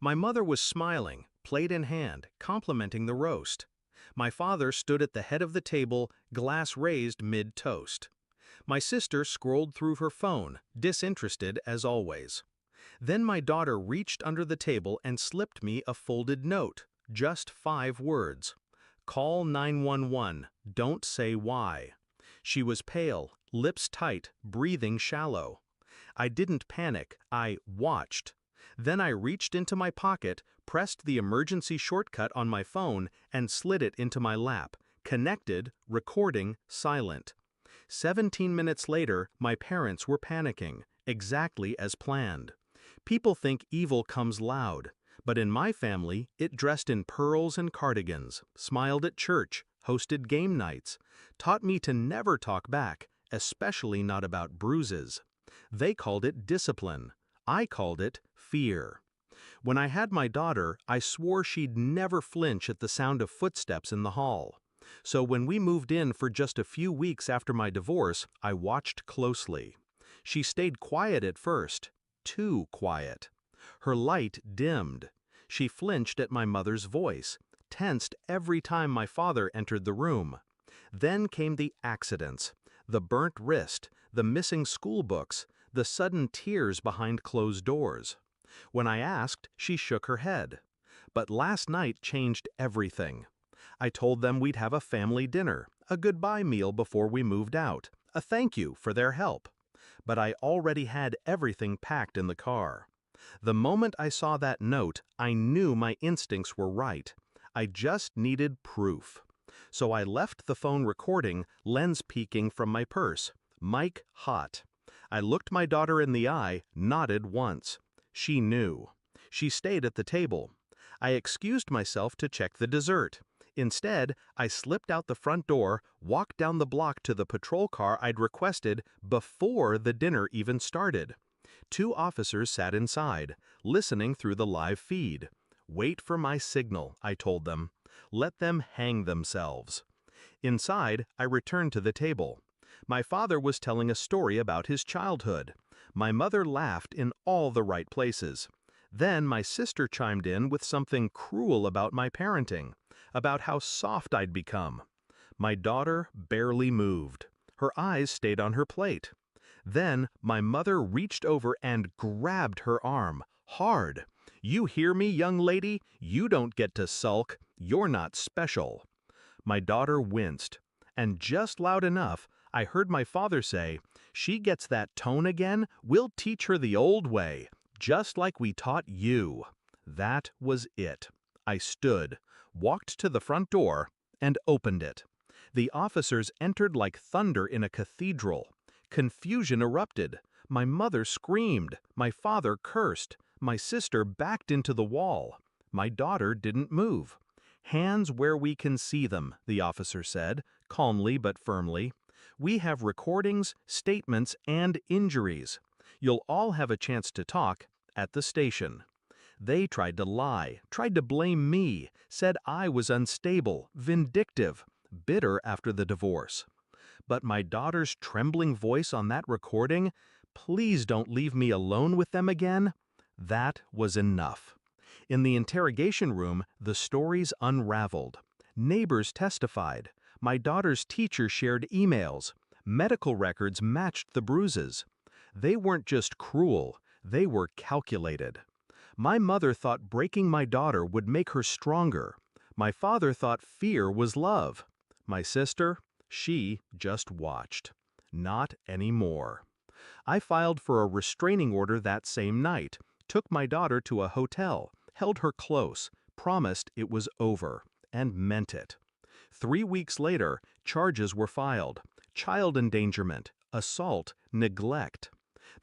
My mother was smiling, plate in hand, complimenting the roast. My father stood at the head of the table, glass raised mid-toast. My sister scrolled through her phone, disinterested as always. Then my daughter reached under the table and slipped me a folded note, just 5 words. Call 911, don't say why. She was pale, lips tight, breathing shallow. I didn't panic, I watched. Then I reached into my pocket, pressed the emergency shortcut on my phone, and slid it into my lap, connected, recording, silent. 17 minutes later, my parents were panicking, exactly as planned. People think evil comes loud, but in my family, it dressed in pearls and cardigans, smiled at church, hosted game nights, taught me to never talk back, especially not about bruises. They called it discipline. I called it fear. When I had my daughter, I swore she'd never flinch at the sound of footsteps in the hall. So when we moved in for just a few weeks after my divorce, I watched closely. She stayed quiet at first, too quiet. Her light dimmed. She flinched at my mother's voice, tensed every time my father entered the room. Then came the accidents, the burnt wrist, the missing school books, the sudden tears behind closed doors. When I asked, she shook her head. But last night changed everything. I told them we'd have a family dinner, a goodbye meal before we moved out, a thank you for their help. But I already had everything packed in the car. The moment I saw that note, I knew my instincts were right. I just needed proof. So I left the phone recording, lens peeking from my purse. Mic hot. I looked my daughter in the eye, nodded once. She knew. She stayed at the table. I excused myself to check the dessert. Instead, I slipped out the front door, walked down the block to the patrol car I'd requested before the dinner even started. 2 officers sat inside, listening through the live feed. Wait for my signal, I told them. Let them hang themselves. Inside, I returned to the table. My father was telling a story about his childhood. My mother laughed in all the right places. Then my sister chimed in with something cruel about my parenting, about how soft I'd become. My daughter barely moved. Her eyes stayed on her plate. Then my mother reached over and grabbed her arm, hard. "You hear me, young lady? You don't get to sulk. You're not special." My daughter winced. And just loud enough, I heard my father say, "She gets that tone again, we'll teach her the old way, just like we taught you." That was it. I stood, walked to the front door, and opened it. The officers entered like thunder in a cathedral. Confusion erupted. My mother screamed. My father cursed. My sister backed into the wall. My daughter didn't move. "Hands where we can see them," the officer said, calmly but firmly. "We have recordings, statements, and injuries. You'll all have a chance to talk at the station." They tried to lie, tried to blame me, said I was unstable, vindictive, bitter after the divorce. But my daughter's trembling voice on that recording, "Please don't leave me alone with them again," that was enough. In the interrogation room, the stories unraveled. Neighbors testified. My daughter's teacher shared emails. Medical records matched the bruises. They weren't just cruel, they were calculated. My mother thought breaking my daughter would make her stronger. My father thought fear was love. My sister, she just watched. Not anymore. I filed for a restraining order that same night, took my daughter to a hotel, held her close, promised it was over, and meant it. 3 weeks later, charges were filed: child endangerment, assault, neglect.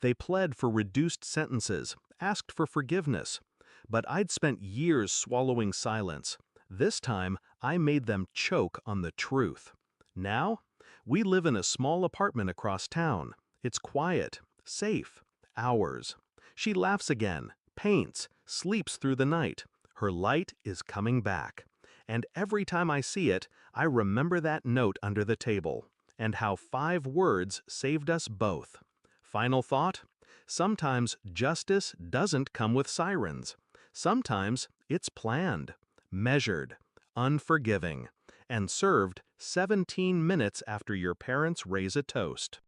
They pled for reduced sentences, asked for forgiveness. But I'd spent years swallowing silence. This time, I made them choke on the truth. Now, we live in a small apartment across town. It's quiet, safe, ours. She laughs again, paints, sleeps through the night. Her light is coming back. And every time I see it, I remember that note under the table, and how 5 words saved us both. Final thought? Sometimes justice doesn't come with sirens. Sometimes it's planned, measured, unforgiving, and served 17 minutes after your parents raise a toast.